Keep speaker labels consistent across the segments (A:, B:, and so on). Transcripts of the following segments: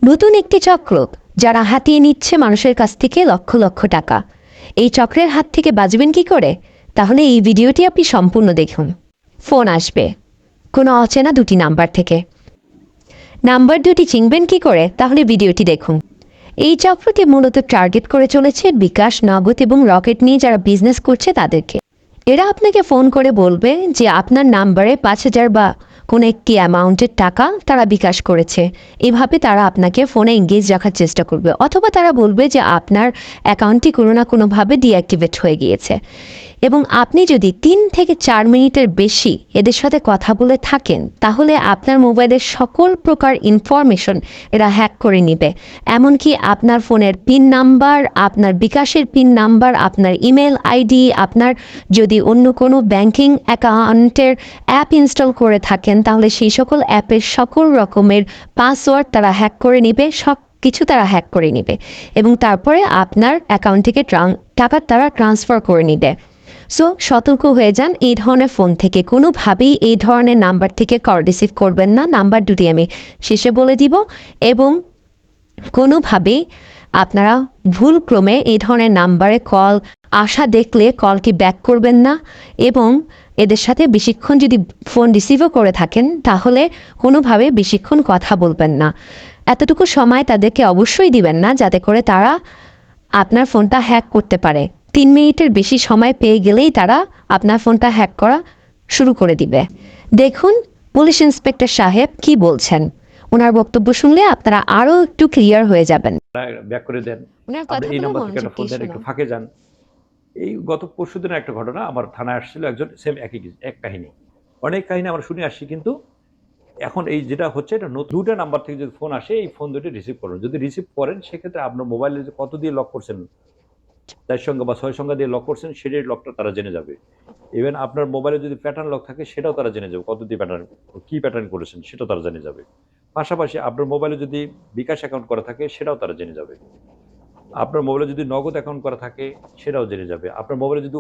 A: নতুন একটি চক্র যারা হাতিয়ে নিচ্ছে মানুষের কাছ থেকে লক্ষ লক্ষ টাকা। এই চক্রের হাত থেকে বাঁচবেন কি করে? তাহলে এই ভিডিওটি আপনি সম্পূর্ণ দেখুন। ফোন আসবে কোনো অচেনা দুটি নাম্বার থেকে। নাম্বার দুটি চিনবেন কি করে? তাহলে ভিডিওটি দেখুন। এই চক্রটি মূলত টার্গেট করে চলেছে বিকাশ, নগদ এবং রকেট নিয়ে যারা বিজনেস করছে তাদেরকে। এরা আপনাকে ফোন করে বলবে যে আপনার নাম্বারে 5,000 বা কোনো একটি অ্যামাউন্টের টাকা তারা বিকাশ করেছে। এভাবে তারা আপনাকে ফোনে এঙ্গেজ রাখার চেষ্টা করবে, অথবা তারা বলবে যে আপনার অ্যাকাউন্টটি কোনো না কোনোভাবে ডিঅ্যাক্টিভেট হয়ে গিয়েছে। এবং আপনি যদি 3 থেকে 4 মিনিটের বেশি এদের সাথে কথা বলে থাকেন তাহলে আপনার মোবাইলের সকল প্রকার ইনফরমেশন এরা হ্যাক করে নেবে। এমনকি আপনার ফোনের পিন নাম্বার, আপনার বিকাশের পিন নাম্বার, আপনার ইমেল আইডি, আপনার যদি অন্য কোনো ব্যাংকিং অ্যাকাউন্টের অ্যাপ ইনস্টল করে থাকেন তাহলে সেই সকল অ্যাপের সকল রকমের পাসওয়ার্ড তারা হ্যাক করে নেবে, সব কিছু তারা হ্যাক করে নেবে এবং তারপরে আপনার অ্যাকাউন্ট থেকে টাকা তারা ট্রান্সফার করে নেবে। সো সতর্ক হয়ে যান এই ধরনের ফোন থেকে। কোনোভাবেই এই ধরনের নাম্বার থেকে কল রিসিভ করবেন না। নাম্বার দুটি আমি শেষে বলে দিব। এবং কোনোভাবেই আপনারা ভুলক্রমে এই ধরনের নাম্বারে কল আসা দেখলে কলটি ব্যাক করবেন না। এবং এদের সাথে বেশিক্ষণ যদি ফোন রিসিভও করে থাকেন তাহলে কোনোভাবে বেশিক্ষণ কথা বলবেন না। এতটুকু সময় তাদেরকে অবশ্যই দিবেন না যাতে করে তারা আপনার ফোনটা হ্যাক করতে পারে। 3 মিনিটের বেশি সময় পেয়ে গেলেই তারা আপনার ফোনটা হ্যাক করা শুরু করে দিবে। দেখুন পুলিশ ইন্সপেক্টর সাহেব কি বলছেন। ওনার বক্তব্য শুনলে আপনারা আরও একটু ক্লিয়ার হয়ে যাবেন।
B: ব্যাক করে দেন,
A: ওনার
B: আপনি এই
A: কথাগুলো
B: নাম্বার থেকে একটা
A: মনোযোগ
B: ফোন
A: দিয়ে
B: দেন, একটু
A: শুনুন।
B: ফাঁকে যান। এই গত পরশুদিনের একটা ঘটনা, আমার থানায় আসছিল একজন, সেম এক কাহিনী। অনেক কাহিনী আমরা শুনে আসছি, কিন্তু এখন এই যেটা হচ্ছে এটা দুটো নাম্বার থেকে যদি ফোন আসে, এই ফোন দুটি রিসিভ করুন। যদি রিসিভ করেন সেক্ষেত্রে আপনার মোবাইলে যে কত দিয়ে লক করছেন, 4 সংখ্যা বা 6 সংখ্যা দিয়ে লক করছেন, সেটাই লকটা তারা জেনে যাবে। ইভেন আপনার মোবাইলে যদি প্যাটার্ন লক থাকে সেটাও তারা জেনে যাবে, কত দিয়ে প্যাটার্ন, কি প্যাটার্ন করেছেন সেটাও তারা জেনে যাবে। পাশাপাশি আপনার মোবাইলে যদি বিকাশ অ্যাকাউন্ট করা থাকে সেটাও তারা জেনে যাবে। আপনার মোবাইলে যদি নগদ অ্যাকাউন্ট করা থাকে সেটাও জেনে যাবে। আপনার মোবাইলে যদি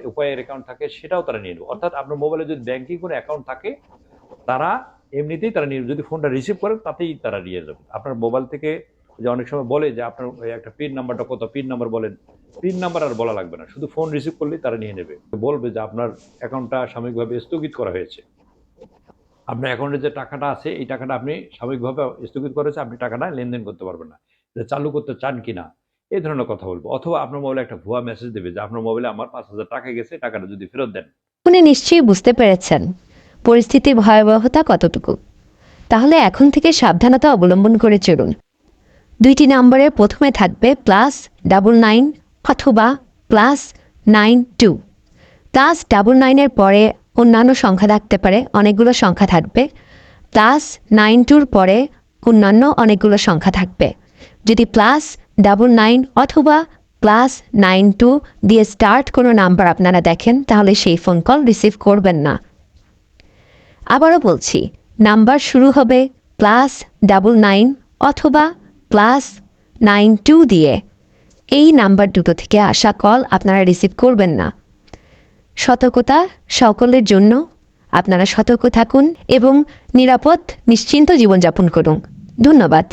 B: উপায়ের অ্যাকাউন্ট থাকে সেটাও তারা নিয়ে নেবে। অর্থাৎ আপনার মোবাইলে যদি ব্যাংকিং করে অ্যাকাউন্ট থাকে তারা এমনিতেই তারা নিয়ে, যদি ফোনটা রিসিভ করেন তাতেই তারা নিয়ে যাবে। আপনার মোবাইল থেকে যে অনেক সময় বলে যে আপনার একটা পিন নাম্বারটা কত, পিন নাম্বার বলেন, পিন নাম্বার আর বলা লাগবে না, শুধু ফোন রিসিভ করলেই তারা নিয়ে নেবে। বলবে যে আপনার অ্যাকাউন্টটা সাময়িকভাবে স্থগিত করা হয়েছে, আপনার অ্যাকাউন্টে যে টাকাটা আছে এই টাকাটা আপনি সাময়িকভাবে স্থগিত করা হয়েছে, আপনি টাকাটা লেনদেন করতে পারবেন না, চালু করতে চান কিনা, এই ধরনের কথা বলবো। অথবা আপনার মোবাইলে একটা ভুয়া মেসেজ দেবে যে আপনার মোবাইলে আমার 5,000 টাকা গেছে, টাকাটা যদি ফেরত দেন।
A: উনি নিশ্চয়ই বুঝতে পেরেছেন পরিস্থিতির ভয়াবহতা কতটুকু। তাহলে এখন থেকে সাবধানতা অবলম্বন করে চলুন। 2টি নাম্বারের প্রথমে থাকবে +99 অথবা +92। +99 পরে অন্যান্য সংখ্যা থাকতে পারে, অনেকগুলো সংখ্যা থাকবে। +92 পরে অন্যান্য অনেকগুলো সংখ্যা থাকবে। যদি +99 অথবা +92 দিয়ে স্টার্ট কোনো নাম্বার আপনারা দেখেন তাহলে সেই ফোন কল রিসিভ করবেন না। আবারও বলছি, নাম্বার শুরু হবে +99 অথবা +92 দিয়ে। এই নাম্বার দুটো থেকে আসা কল আপনারা রিসিভ করবেন না। সতর্কতা সকলের জন্য। আপনারা সতর্ক থাকুন এবং নিরাপদ নিশ্চিন্ত জীবনযাপন করুন। ধন্যবাদ।